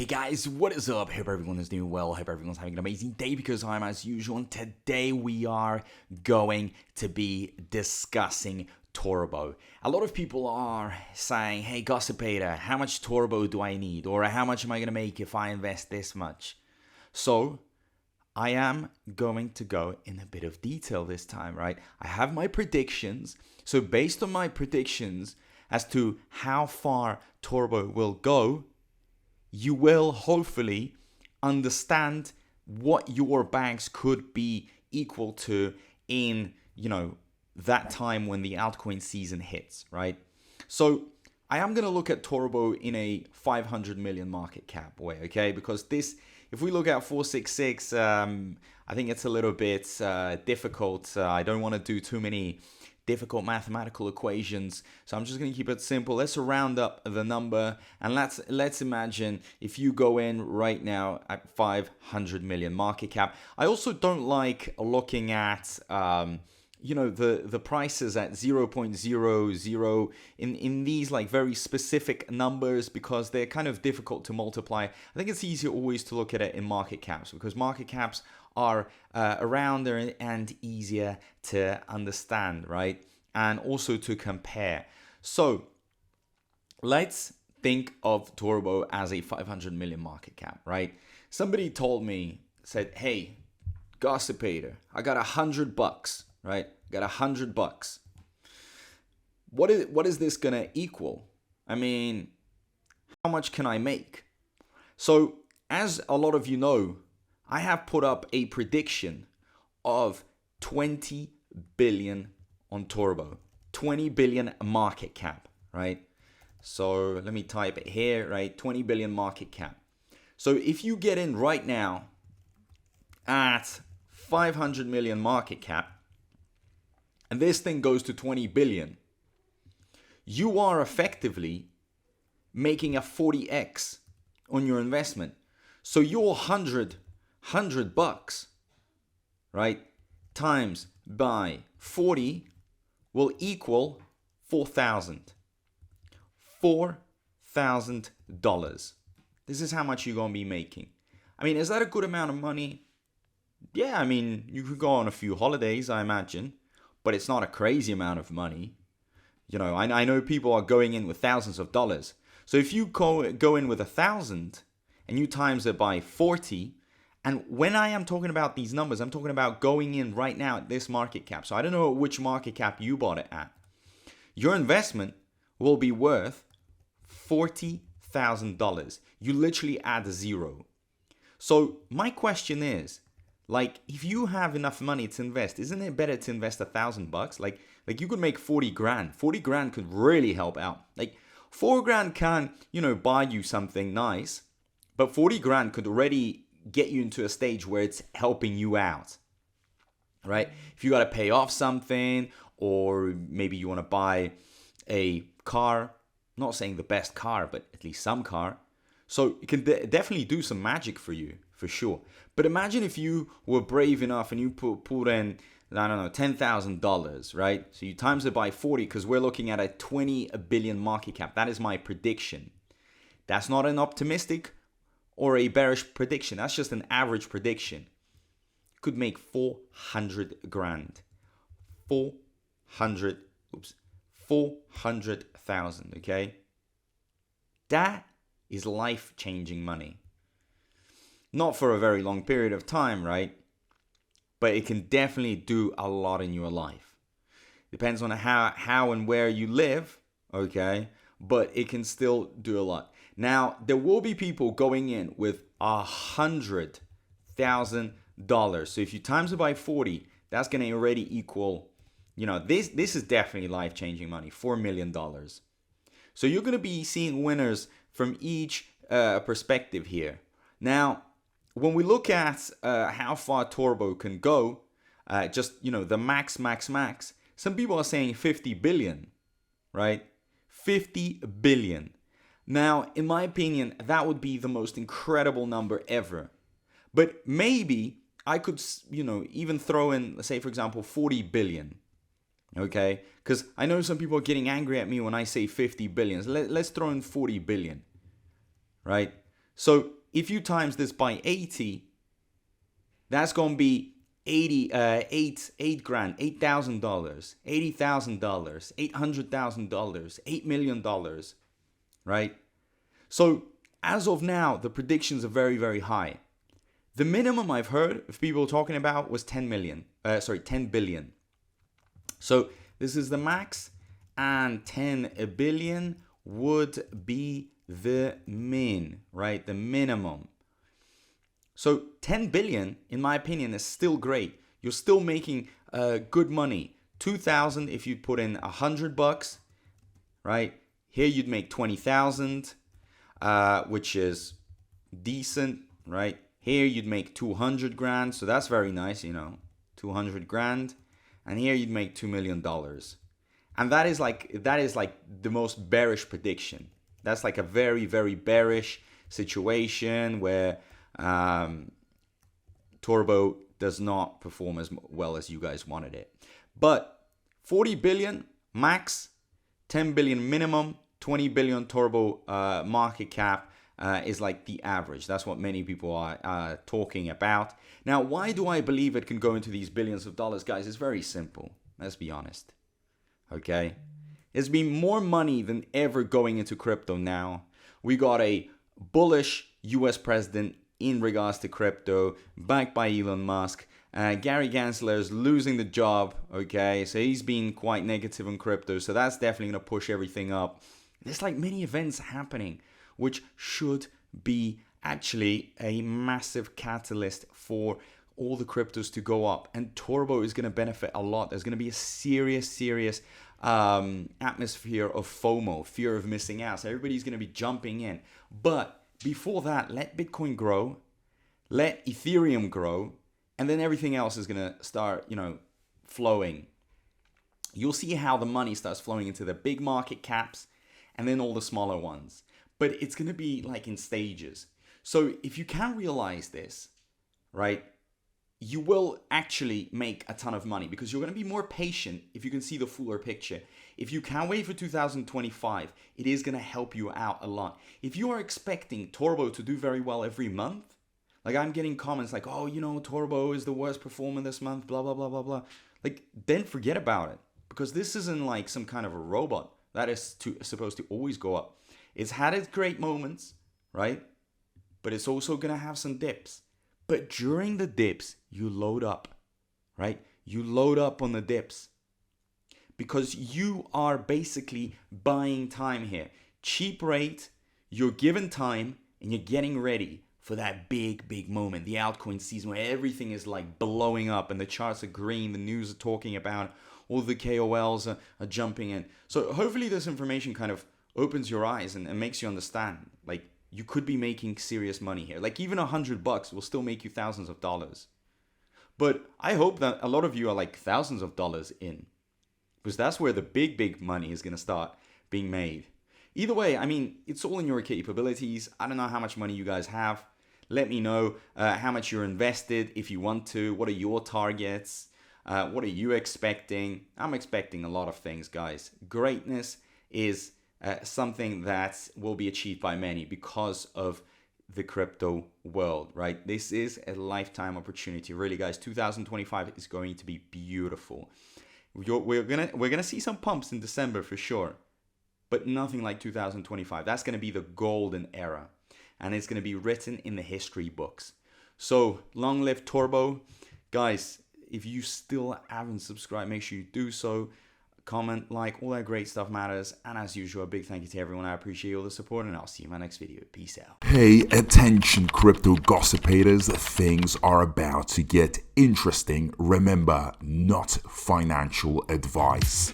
Hey guys, what is up? Hope everyone is doing well. Hope everyone's having an amazing day because I'm as usual. And today we are going to be discussing Turbo. A lot of people are saying, hey Gossipator, how much Turbo do I need? Or how much am I going to make if I invest this much? So I am going to go in a bit of detail this time, right? I have my predictions. So based on my predictions as to how far Turbo will go, you will hopefully understand what your banks could be equal to in, that time when the altcoin season hits, right? So I am going to look at Turbo in a 500 million market cap way, okay? Because this, if we look at 466, I think it's a little bit difficult. I don't want to do too many difficult mathematical equations, so I'm just going to keep it simple. Let's round up the number, and let's imagine if you go in right now at 500 million market cap. I also don't like looking at the prices at 0.00 in these like very specific numbers, because they're kind of difficult to multiply. I think it's easier always to look at it in market caps, because market caps are around there and easier to understand, right? And also to compare. So let's think of Turbo as a 500 million market cap, right? Somebody told me, said, hey, Gossipator, I got $100, right? Got $100. What is this gonna equal? I mean, how much can I make? So as a lot of you know, I have put up a prediction of 20 billion on Turbo, 20 billion market cap, right? So let me type it here, right? 20 billion market cap. So if you get in right now at 500 million market cap, and this thing goes to 20 billion, you are effectively making a 40x on your investment. So your $100, right, times by 40 will equal $4,000. $4,000. This is how much you're going to be making. I mean, is that a good amount of money? Yeah, I mean, you could go on a few holidays, I imagine, but it's not a crazy amount of money. I know people are going in with thousands of dollars. So if you go in with 1,000 and you times it by 40, and when I am talking about these numbers, I'm talking about going in right now at this market cap. So I don't know which market cap you bought it at. Your investment will be worth $40,000. You literally add a zero. So my question is, if you have enough money to invest, isn't it better to invest $1,000? Like you could make 40 grand. 40 grand could really help out. 4 grand can, buy you something nice, but 40 grand could already get you into a stage where it's helping you out, right? If you got to pay off something, or maybe you want to buy a car, not saying the best car, but at least some car. So it can definitely do some magic for you, for sure. But imagine if you were brave enough and you put in, I don't know, $10,000, right? So you times it by 40, because we're looking at a 20 billion market cap. That is my prediction. That's not an optimistic or a bearish prediction. That's just an average prediction. You could make 400 grand. 400,000, okay? That is life-changing money. Not for a very long period of time, right? But it can definitely do a lot in your life. Depends on how and where you live, okay? But it can still do a lot. Now, there will be people going in with $100,000. So if you times it by 40, that's going to already equal, this is definitely life-changing money, $4 million. So you're going to be seeing winners from each perspective here. Now, when we look at how far Turbo can go, the max, some people are saying 50 billion, right? 50 billion. Now, in my opinion, that would be the most incredible number ever. But maybe I could, even throw in, let's say, for example, 40 billion. Okay? Because I know some people are getting angry at me when I say 50 billion. Let's throw in 40 billion. Right? So if you times this by 80, that's going to be $8 grand, $8,000, $80,000, $800,000, $8 million, right? So as of now, the predictions are very, very high. The minimum I've heard of people talking about was 10 billion. So this is the max, and 10 billion would be the min, right? The minimum. So 10 billion, in my opinion, is still great. You're still making good money. 2,000 if you put in $100, right? Here you'd make 20,000, which is decent, right? Here you'd make 200 grand, so that's very nice, 200 grand. And here you'd make $2 million. And that is like the most bearish prediction. That's like a very, very bearish situation where Turbo does not perform as well as you guys wanted it. But 40 billion max, 10 billion minimum, 20 billion Turbo market cap is like the average. That's what many people are talking about. Now, why do I believe it can go into these billions of dollars, guys? It's very simple. Let's be honest. Okay? There's been more money than ever going into crypto now. We got a bullish US president in regards to crypto, backed by Elon Musk. Gary Gensler is losing the job, okay? So he's been quite negative on crypto, so that's definitely going to push everything up. There's like many events happening, which should be actually a massive catalyst for all the cryptos to go up. And Turbo is going to benefit a lot. There's going to be a serious atmosphere of FOMO, fear of missing out. So everybody's going to be jumping in. But before that, let Bitcoin grow, let Ethereum grow, and then everything else is going to start, flowing. You'll see how the money starts flowing into the big market caps and then all the smaller ones. But it's going to be like in stages. So if you can realize this, right, you will actually make a ton of money because you're going to be more patient if you can see the fuller picture. If you can wait for 2025, it is going to help you out a lot. If you are expecting Turbo to do very well every month, like I'm getting comments like, oh, Turbo is the worst performer this month, blah, blah, blah, blah, blah. Like, then forget about it because this isn't like some kind of a robot that is supposed to always go up. It's had its great moments, right? But it's also going to have some dips. But during the dips, you load up, right? You load up on the dips because you are basically buying time here. Cheap rate, you're given time and you're getting ready for that big moment, the altcoin season where everything is like blowing up and the charts are green, the news are talking about it, all the KOLs are jumping in. So hopefully this information kind of opens your eyes and makes you understand, like, you could be making serious money here. Like even $100 will still make you thousands of dollars. But I hope that a lot of you are like thousands of dollars in, because that's where the big money is going to start being made. Either way, I mean, it's all in your capabilities. I don't know how much money you guys have. Let me know how much you're invested if you want to. What are your targets? What are you expecting? I'm expecting a lot of things, guys. Greatness is something that will be achieved by many because of the crypto world, right? This is a lifetime opportunity. Really, guys, 2025 is going to be beautiful. We're gonna see some pumps in December for sure, but nothing like 2025. That's gonna be the golden era, and it's gonna be written in the history books. So long live Turbo, guys. If you still haven't subscribed, make sure you do so. Comment, like, all that great stuff matters. And as usual, a big thank you to everyone. I appreciate all the support, and I'll see you in my next video. Peace out. Pay attention, crypto gossipators. Things are about to get interesting. Remember, not financial advice.